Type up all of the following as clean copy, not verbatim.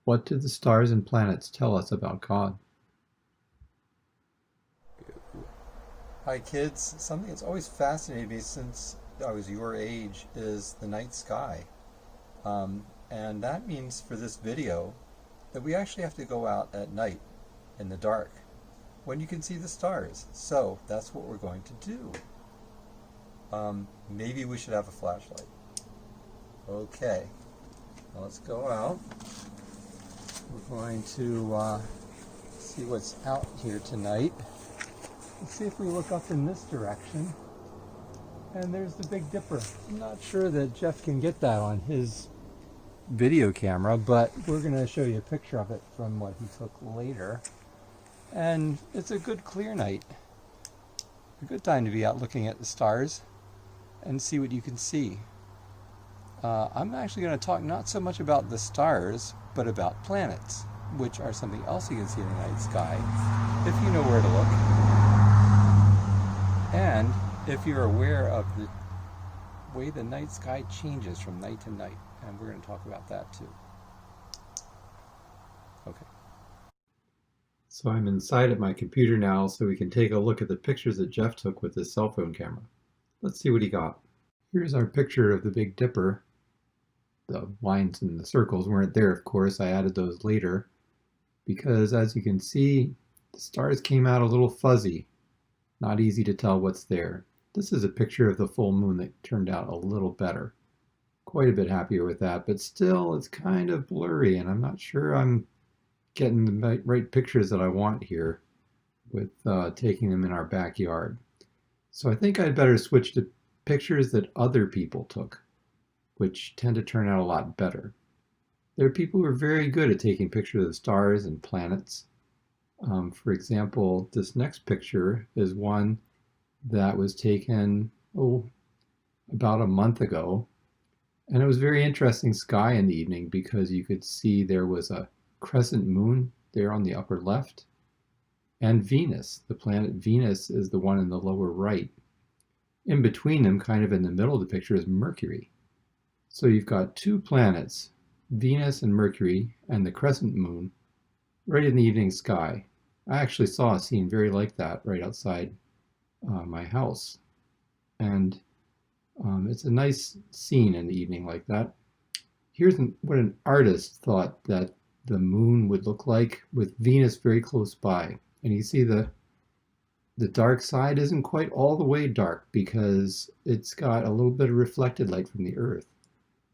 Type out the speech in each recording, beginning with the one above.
What do the stars and planets tell us about God? Hi, kids. Something that's always fascinated me since I was your age is the night sky. And that means for this video that we actually have to go out at night in the dark when you can see the stars. So that's what we're going to do. Maybe we should have a flashlight. Okay, now let's go out. We're going to see what's out here tonight. Let's see if we look up in this direction. And there's the Big Dipper. I'm not sure that Jeff can get that on his video camera, but we're going to show you a picture of it from what he took later. And it's a good clear night. A good time to be out looking at the stars and see what you can see. I'm actually going to talk not so much about the stars, but about planets, which are something else you can see in the night sky, if you know where to look. And if you're aware of the way the night sky changes from night to night, and we're going to talk about that too. Okay. So I'm inside at my computer now so we can take a look at the pictures that Jeff took with his cell phone camera. Let's see what he got. Here's our picture of the Big Dipper. The lines and the circles weren't there, of course. I added those later because, as you can see, the stars came out a little fuzzy. Not easy to tell what's there. This is a picture of the full moon that turned out a little better. Quite a bit happier with that, but still it's kind of blurry and I'm not sure I'm getting the right pictures that I want here with taking them in our backyard. So I think I'd better switch to pictures that other people took, which tend to turn out a lot better. There are people who are very good at taking pictures of stars and planets. For example, this next picture is one that was taken about a month ago. And it was very interesting sky in the evening because you could see there was a crescent moon there on the upper left. And Venus, the planet Venus, is the one in the lower right. In between them, kind of in the middle of the picture, is Mercury. So you've got two planets, Venus and Mercury, and the crescent moon, right in the evening sky. I actually saw a scene very like that right outside my house. And it's a nice scene in the evening like that. Here's what an artist thought that the moon would look like with Venus very close by. And you see the dark side isn't quite all the way dark because it's got a little bit of reflected light from the Earth.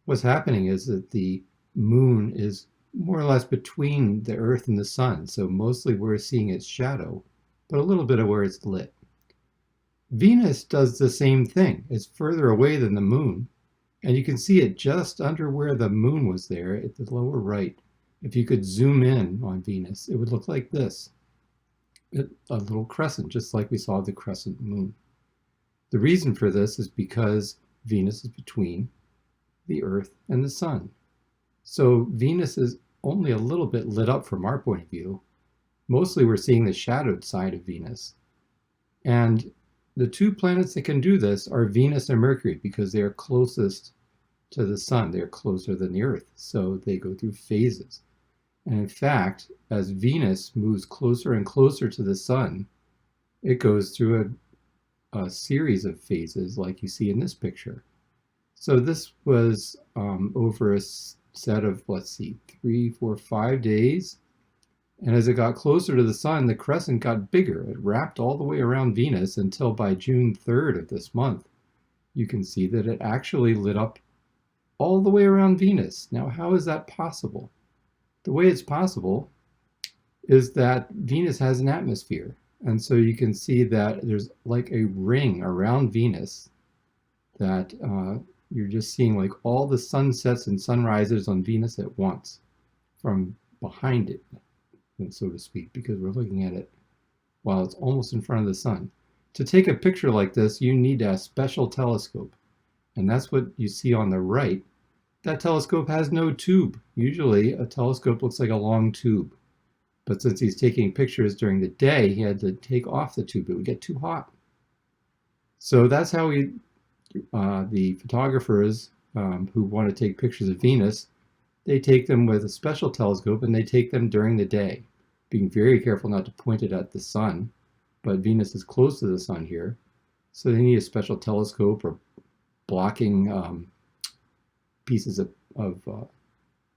What's happening is that the moon is more or less between the Earth and the sun, so mostly we're seeing its shadow, but a little bit of where it's lit. Venus does the same thing. It's further away than the moon, and you can see it just under where the moon was there at the lower right. If you could zoom in on Venus, it would look like this. A little crescent, just like we saw the crescent moon. The reason for this is because Venus is between the Earth and the sun. So Venus is only a little bit lit up from our point of view. Mostly we're seeing the shadowed side of Venus. And the two planets that can do this are Venus and Mercury because they are closest to the sun. They're closer than the Earth, so they go through phases. And in fact, as Venus moves closer and closer to the sun, it goes through a series of phases like you see in this picture. So this was over a set of, let's see, 3, 4, 5 days. And as it got closer to the sun, the crescent got bigger. It wrapped all the way around Venus until by June 3rd of this month, you can see that it actually lit up all the way around Venus. Now, how is that possible? The way it's possible is that Venus has an atmosphere. And so you can see that there's like a ring around Venus that you're just seeing like all the sunsets and sunrises on Venus at once from behind it, so to speak, because we're looking at it while it's almost in front of the sun. To take a picture like this, you need a special telescope. And that's what you see on the right. That telescope has no tube. Usually a telescope looks like a long tube. But since he's taking pictures during the day, he had to take off the tube. It would get too hot. So that's how the photographers who want to take pictures of Venus they take them with a special telescope and they take them during the day, being very careful not to point it at the sun, but Venus is close to the sun here, so they need a special telescope or blocking pieces of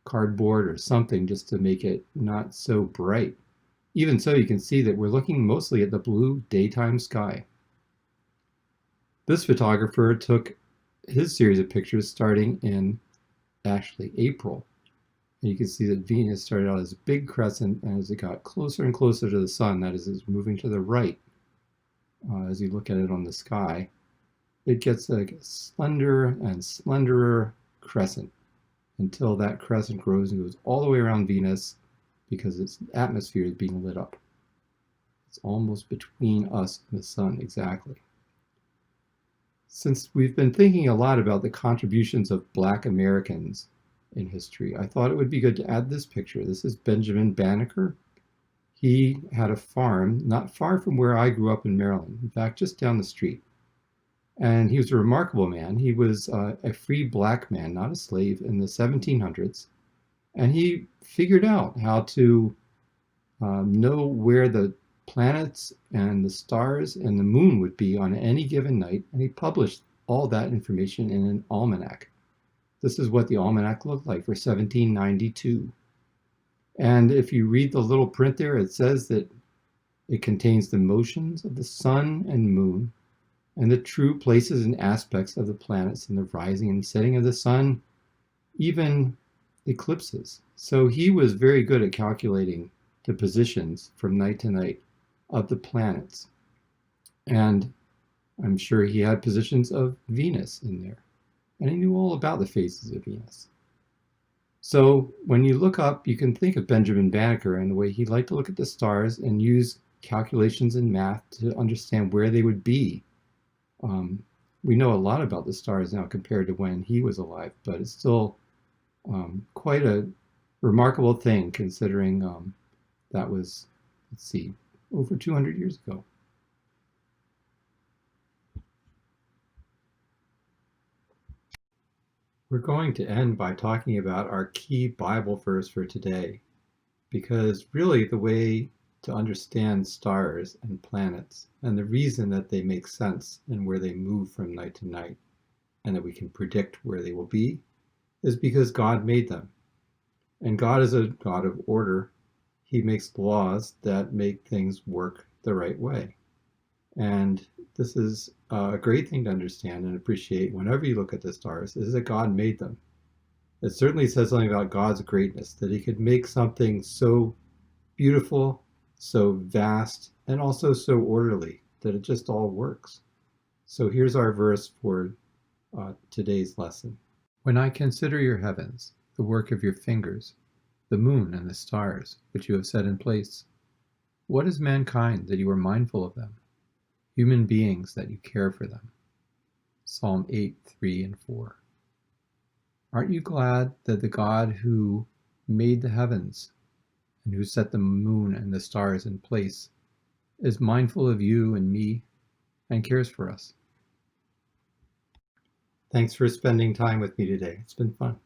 cardboard or something just to make it not so bright. Even so, you can see that we're looking mostly at the blue daytime sky. This photographer took his series of pictures starting in actually April. And you can see that Venus started out as a big crescent, and as it got closer and closer to the sun, that is, it's moving to the right, as you look at it on the sky, it gets like a slender and slenderer crescent until that crescent grows and goes all the way around Venus because its atmosphere is being lit up. It's almost between us and the sun, exactly. Since we've been thinking a lot about the contributions of Black Americans in history, I thought it would be good to add this picture. This is Benjamin Banneker. He had a farm not far from where I grew up in Maryland, in fact, just down the street. And he was a remarkable man. He was a free black man, not a slave, in the 1700s. And he figured out how to know where the planets and the stars and the moon would be on any given night. And he published all that information in an almanac. This is what the almanac looked like for 1792. And if you read the little print there, it says that it contains the motions of the sun and moon and the true places and aspects of the planets and the rising and setting of the sun, even eclipses. So he was very good at calculating the positions from night to night of the planets. And I'm sure he had positions of Venus in there. And he knew all about the phases of Venus. So when you look up, you can think of Benjamin Banneker and the way he liked to look at the stars and use calculations and math to understand where they would be. We know a lot about the stars now compared to when he was alive, but it's still quite a remarkable thing considering that was, let's see, over 200 years ago. We're going to end by talking about our key Bible verse for today, because really the way to understand stars and planets and the reason that they make sense and where they move from night to night and that we can predict where they will be is because God made them. And God is a God of order. He makes laws that make things work the right way. And this is a great thing to understand and appreciate whenever you look at the stars, is that God made them. It certainly says something about God's greatness, that he could make something so beautiful, so vast, and also so orderly that it just all works. So here's our verse for today's lesson. When I consider your heavens, the work of your fingers, the moon and the stars, which you have set in place, what is mankind that you are mindful of them? Human beings that you care for them. Psalm 8, 3 and 4. Aren't you glad that the God who made the heavens and who set the moon and the stars in place is mindful of you and me and cares for us? Thanks for spending time with me today. It's been fun.